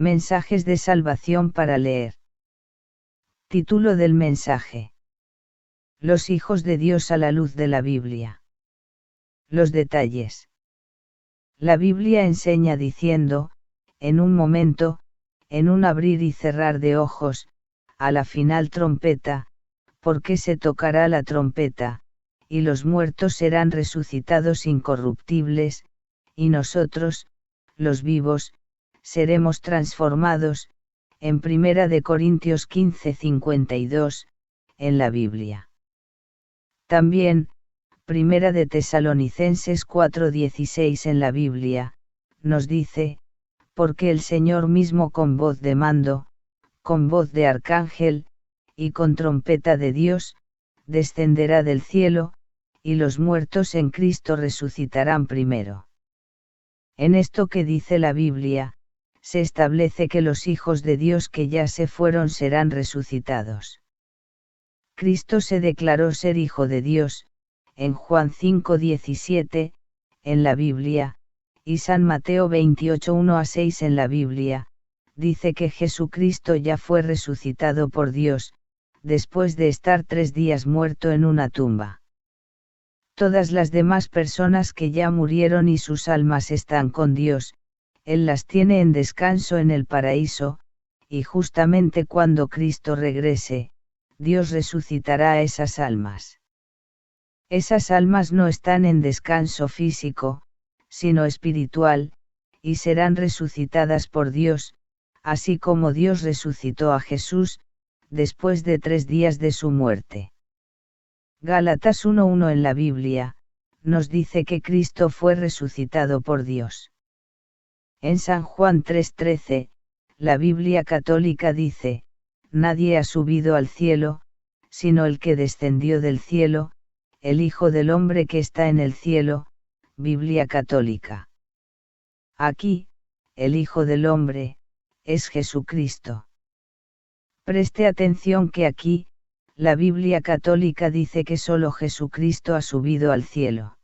Mensajes de salvación para leer. Título del mensaje: Los hijos de Dios a la luz de la Biblia. Los detalles. La Biblia enseña diciendo, en un momento, en un abrir y cerrar de ojos, a la final trompeta, porque se tocará la trompeta, y los muertos serán resucitados incorruptibles, y nosotros, los vivos, seremos transformados, en 1 Corintios 15:52, en la Biblia. También, 1 de Tesalonicenses 4:16 en la Biblia, nos dice, porque el Señor mismo con voz de mando, con voz de arcángel, y con trompeta de Dios, descenderá del cielo, y los muertos en Cristo resucitarán primero. En esto que dice la Biblia, se establece que los hijos de Dios que ya se fueron serán resucitados. Cristo se declaró ser Hijo de Dios, en Juan 5:17, en la Biblia, y San Mateo 28:1-6 en la Biblia, dice que Jesucristo ya fue resucitado por Dios, después de estar 3 días muerto en una tumba. Todas las demás personas que ya murieron y sus almas están con Dios, Él las tiene en descanso en el paraíso, y justamente cuando Cristo regrese, Dios resucitará a esas almas. Esas almas no están en descanso físico, sino espiritual, y serán resucitadas por Dios, así como Dios resucitó a Jesús, después de 3 días de su muerte. Gálatas 1:1 en la Biblia, nos dice que Cristo fue resucitado por Dios. En San Juan 3:13, la Biblia católica dice, nadie ha subido al cielo, sino el que descendió del cielo, el Hijo del Hombre que está en el cielo, Biblia católica. Aquí, el Hijo del Hombre, es Jesucristo. Preste atención que aquí, la Biblia católica dice que solo Jesucristo ha subido al cielo.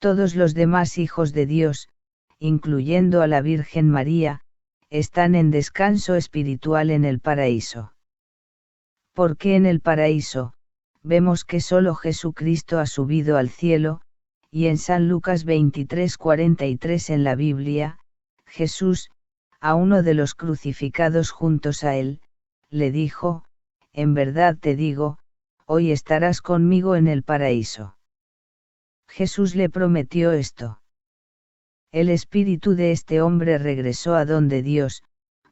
Todos los demás hijos de Dios, incluyendo a la Virgen María, están en descanso espiritual en el paraíso. Porque en el paraíso, vemos que solo Jesucristo ha subido al cielo, y en San Lucas 23:43 en la Biblia, Jesús, a uno de los crucificados juntos a él, le dijo, en verdad te digo, hoy estarás conmigo en el paraíso. Jesús le prometió esto. El espíritu de este hombre regresó a donde Dios,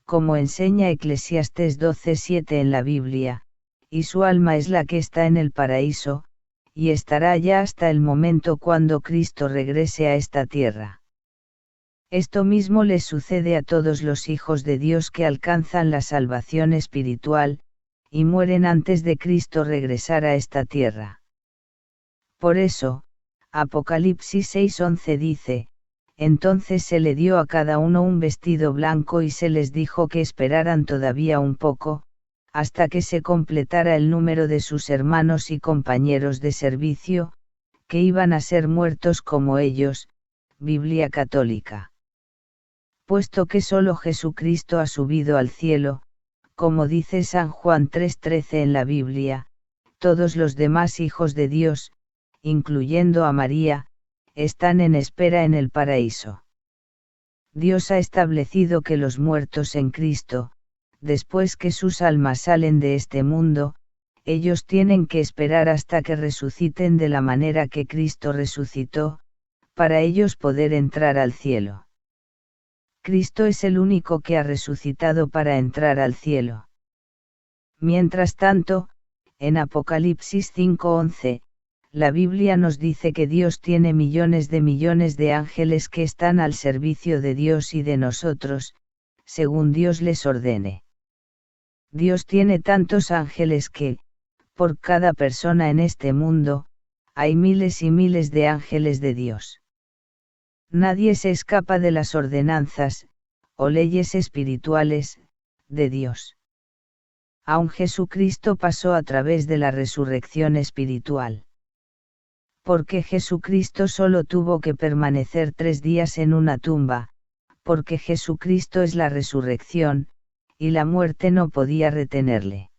como enseña Eclesiastés 12:7 en la Biblia, y su alma es la que está en el paraíso, y estará allá hasta el momento cuando Cristo regrese a esta tierra. Esto mismo les sucede a todos los hijos de Dios que alcanzan la salvación espiritual, y mueren antes de Cristo regresar a esta tierra. Por eso, Apocalipsis 6:11 dice, entonces se le dio a cada uno un vestido blanco y se les dijo que esperaran todavía un poco, hasta que se completara el número de sus hermanos y compañeros de servicio, que iban a ser muertos como ellos, Biblia católica. Puesto que solo Jesucristo ha subido al cielo, como dice San Juan 3:13 en la Biblia, todos los demás hijos de Dios, incluyendo a María, están en espera en el paraíso. Dios ha establecido que los muertos en Cristo, después que sus almas salen de este mundo, ellos tienen que esperar hasta que resuciten de la manera que Cristo resucitó, para ellos poder entrar al cielo. Cristo es el único que ha resucitado para entrar al cielo. Mientras tanto, en Apocalipsis 5:11, la Biblia nos dice que Dios tiene millones de ángeles que están al servicio de Dios y de nosotros, según Dios les ordene. Dios tiene tantos ángeles que, por cada persona en este mundo, hay miles y miles de ángeles de Dios. Nadie se escapa de las ordenanzas, o leyes espirituales, de Dios. Aun Jesucristo pasó a través de la resurrección espiritual. Porque Jesucristo solo tuvo que permanecer 3 días en una tumba, porque Jesucristo es la resurrección, y la muerte no podía retenerle.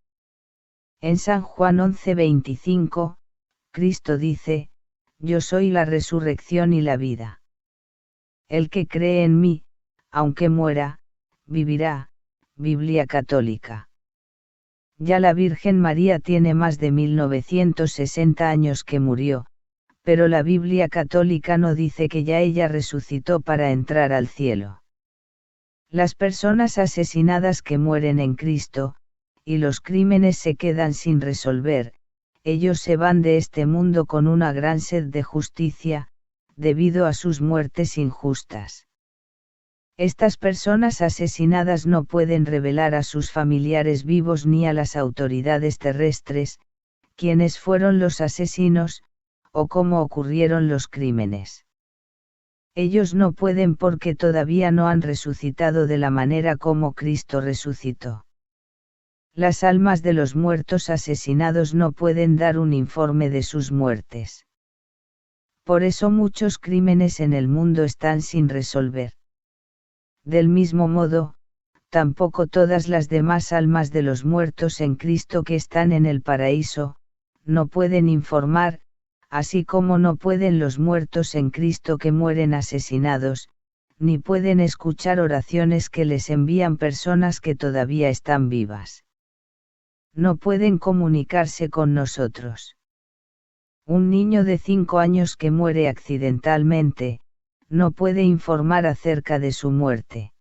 En San Juan 11:25, Cristo dice, yo soy la resurrección y la vida. El que cree en mí, aunque muera, vivirá. Biblia Católica. Ya la Virgen María tiene más de 1960 años que murió, pero la Biblia Católica no dice que ya ella resucitó para entrar al cielo. Las personas asesinadas que mueren en Cristo, y los crímenes se quedan sin resolver, ellos se van de este mundo con una gran sed de justicia, debido a sus muertes injustas. Estas personas asesinadas no pueden revelar a sus familiares vivos ni a las autoridades terrestres, quiénes fueron los asesinos, o cómo ocurrieron los crímenes. Ellos no pueden porque todavía no han resucitado de la manera como Cristo resucitó. Las almas de los muertos asesinados no pueden dar un informe de sus muertes. Por eso muchos crímenes en el mundo están sin resolver. Del mismo modo, tampoco todas las demás almas de los muertos en Cristo que están en el paraíso, no pueden informar, así como no pueden los muertos en Cristo que mueren asesinados, ni pueden escuchar oraciones que les envían personas que todavía están vivas. No pueden comunicarse con nosotros. Un niño de 5 años que muere accidentalmente, no puede informar acerca de su muerte.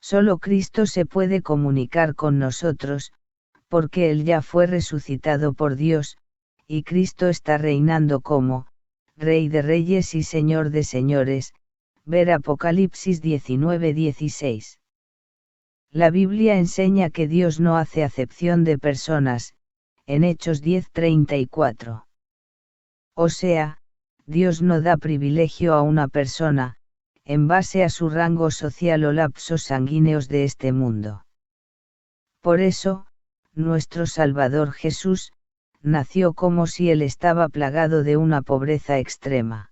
Solo Cristo se puede comunicar con nosotros, porque Él ya fue resucitado por Dios, y Cristo está reinando como Rey de Reyes y Señor de Señores. Ver Apocalipsis 19:16. La Biblia enseña que Dios no hace acepción de personas, en Hechos 10:34. O sea, Dios no da privilegio a una persona, en base a su rango social o lapsos sanguíneos de este mundo. Por eso, nuestro Salvador Jesús, nació como si él estaba plagado de una pobreza extrema.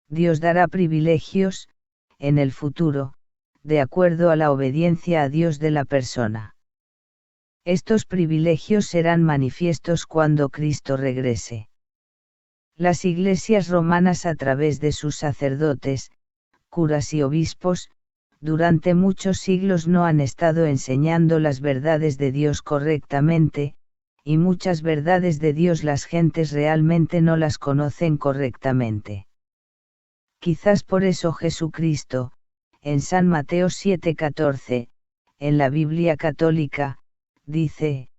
Dios dará privilegios, en el futuro, de acuerdo a la obediencia a Dios de la persona. Estos privilegios serán manifiestos cuando Cristo regrese. Las iglesias romanas a través de sus sacerdotes, curas y obispos, durante muchos siglos no han estado enseñando las verdades de Dios correctamente, y muchas verdades de Dios las gentes realmente no las conocen correctamente. Quizás por eso Jesucristo, en San Mateo 7:14, en la Biblia Católica, dice,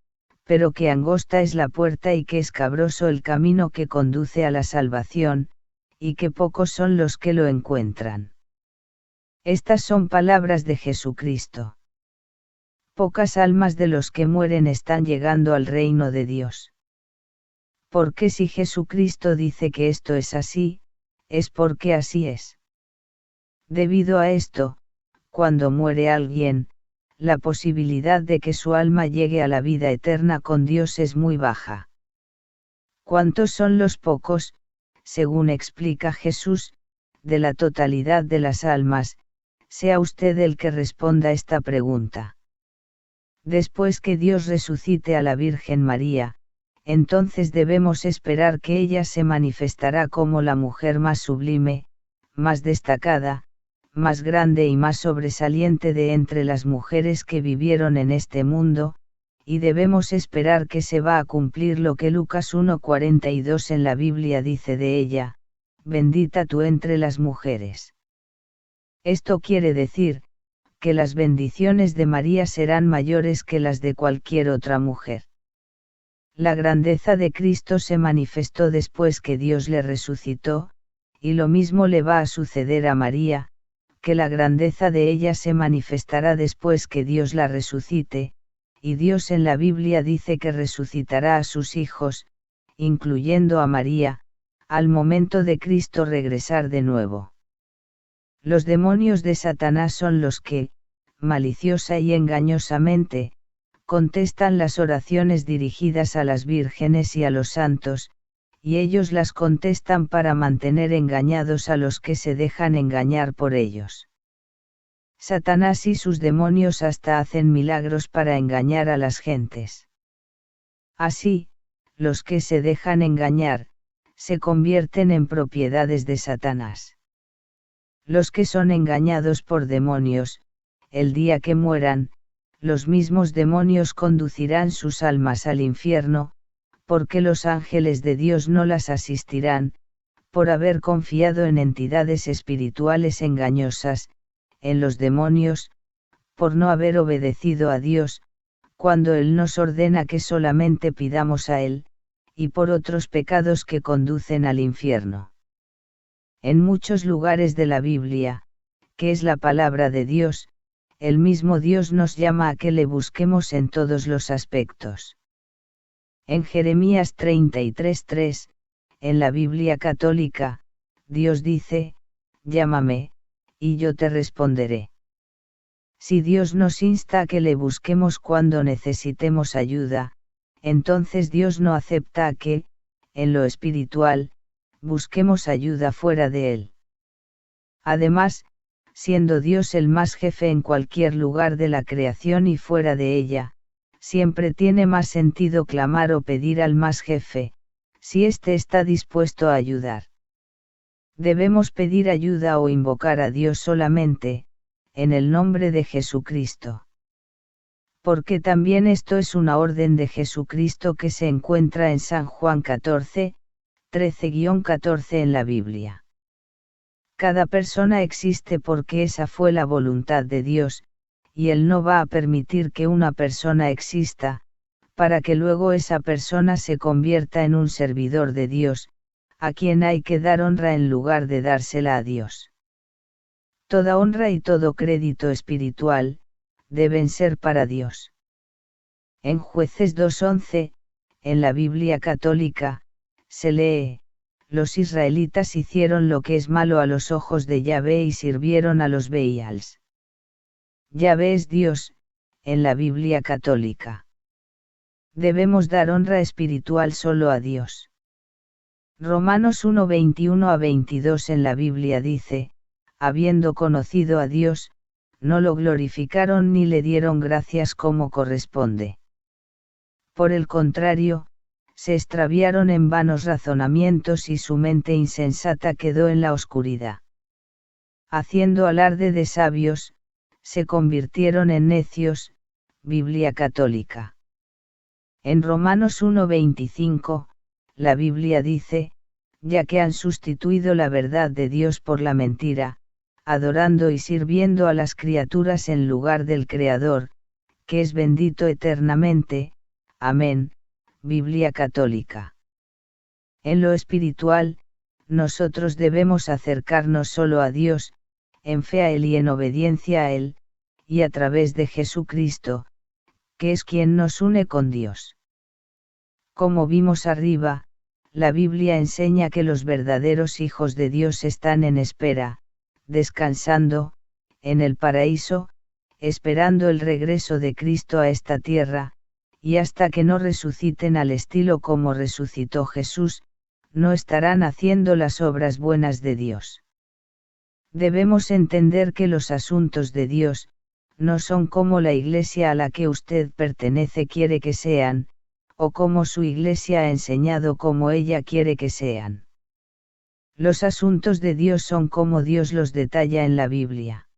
pero que angosta es la puerta y que escabroso el camino que conduce a la salvación, y que pocos son los que lo encuentran. Estas son palabras de Jesucristo. Pocas almas de los que mueren están llegando al reino de Dios. Porque si Jesucristo dice que esto es así, es porque así es. Debido a esto, cuando muere alguien, la posibilidad de que su alma llegue a la vida eterna con Dios es muy baja. ¿Cuántos son los pocos, según explica Jesús, de la totalidad de las almas? Sea usted el que responda esta pregunta. Después que Dios resucite a la Virgen María, entonces debemos esperar que ella se manifestará como la mujer más sublime, más destacada, más grande y más sobresaliente de entre las mujeres que vivieron en este mundo, y debemos esperar que se va a cumplir lo que Lucas 1:42 en la Biblia dice de ella, bendita tú entre las mujeres. Esto quiere decir, que las bendiciones de María serán mayores que las de cualquier otra mujer. La grandeza de Cristo se manifestó después que Dios le resucitó, y lo mismo le va a suceder a María, que la grandeza de ella se manifestará después que Dios la resucite, y Dios en la Biblia dice que resucitará a sus hijos, incluyendo a María, al momento de Cristo regresar de nuevo. Los demonios de Satanás son los que, maliciosa y engañosamente, contestan las oraciones dirigidas a las vírgenes y a los santos, y ellos las contestan para mantener engañados a los que se dejan engañar por ellos. Satanás y sus demonios hasta hacen milagros para engañar a las gentes. Así, los que se dejan engañar, se convierten en propiedades de Satanás. Los que son engañados por demonios, el día que mueran, los mismos demonios conducirán sus almas al infierno, porque los ángeles de Dios no las asistirán, por haber confiado en entidades espirituales engañosas, en los demonios, por no haber obedecido a Dios, cuando Él nos ordena que solamente pidamos a Él, y por otros pecados que conducen al infierno. En muchos lugares de la Biblia, que es la palabra de Dios, el mismo Dios nos llama a que le busquemos en todos los aspectos. En Jeremías 33:3, en la Biblia católica, Dios dice, llámame, y yo te responderé. Si Dios nos insta a que le busquemos cuando necesitemos ayuda, entonces Dios no acepta a que, en lo espiritual, busquemos ayuda fuera de Él. Además, siendo Dios el más jefe en cualquier lugar de la creación y fuera de ella, siempre tiene más sentido clamar o pedir al más jefe, si éste está dispuesto a ayudar. Debemos pedir ayuda o invocar a Dios solamente, en el nombre de Jesucristo. Porque también esto es una orden de Jesucristo que se encuentra en San Juan 14, 13-14 en la Biblia. Cada persona existe porque esa fue la voluntad de Dios, y Él no va a permitir que una persona exista, para que luego esa persona se convierta en un servidor de Dios, a quien hay que dar honra en lugar de dársela a Dios. Toda honra y todo crédito espiritual, deben ser para Dios. En Jueces 2:11, en la Biblia católica, se lee, los israelitas hicieron lo que es malo a los ojos de Yahvé y sirvieron a los Baals. Yahvé es Dios, en la Biblia católica. Debemos dar honra espiritual solo a Dios. Romanos 1:21-22 en la Biblia dice, habiendo conocido a Dios, no lo glorificaron ni le dieron gracias como corresponde. Por el contrario, se extraviaron en vanos razonamientos y su mente insensata quedó en la oscuridad. Haciendo alarde de sabios, se convirtieron en necios, Biblia católica. En Romanos 1:25, la Biblia dice, ya que han sustituido la verdad de Dios por la mentira, adorando y sirviendo a las criaturas en lugar del Creador, que es bendito eternamente, amén, Biblia católica. En lo espiritual, nosotros debemos acercarnos solo a Dios, en fe a Él y en obediencia a Él, y a través de Jesucristo, que es quien nos une con Dios. Como vimos arriba, la Biblia enseña que los verdaderos hijos de Dios están en espera, descansando, en el paraíso, esperando el regreso de Cristo a esta tierra, y hasta que no resuciten al estilo como resucitó Jesús, no estarán haciendo las obras buenas de Dios. Debemos entender que los asuntos de Dios, no son como la iglesia a la que usted pertenece quiere que sean, o como su iglesia ha enseñado como ella quiere que sean. Los asuntos de Dios son como Dios los detalla en la Biblia.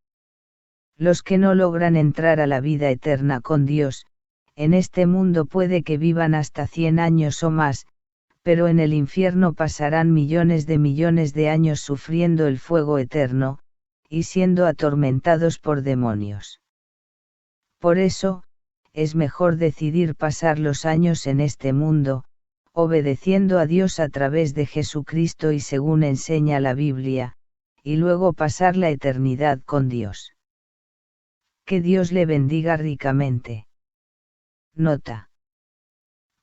Los que no logran entrar a la vida eterna con Dios, en este mundo puede que vivan hasta 100 años o más, pero en el infierno pasarán millones de años sufriendo el fuego eterno, y siendo atormentados por demonios. Por eso, es mejor decidir pasar los años en este mundo, obedeciendo a Dios a través de Jesucristo y según enseña la Biblia, y luego pasar la eternidad con Dios. Que Dios le bendiga ricamente. Nota.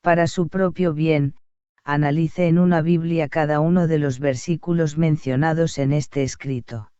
Para su propio bien, analice en una Biblia cada uno de los versículos mencionados en este escrito.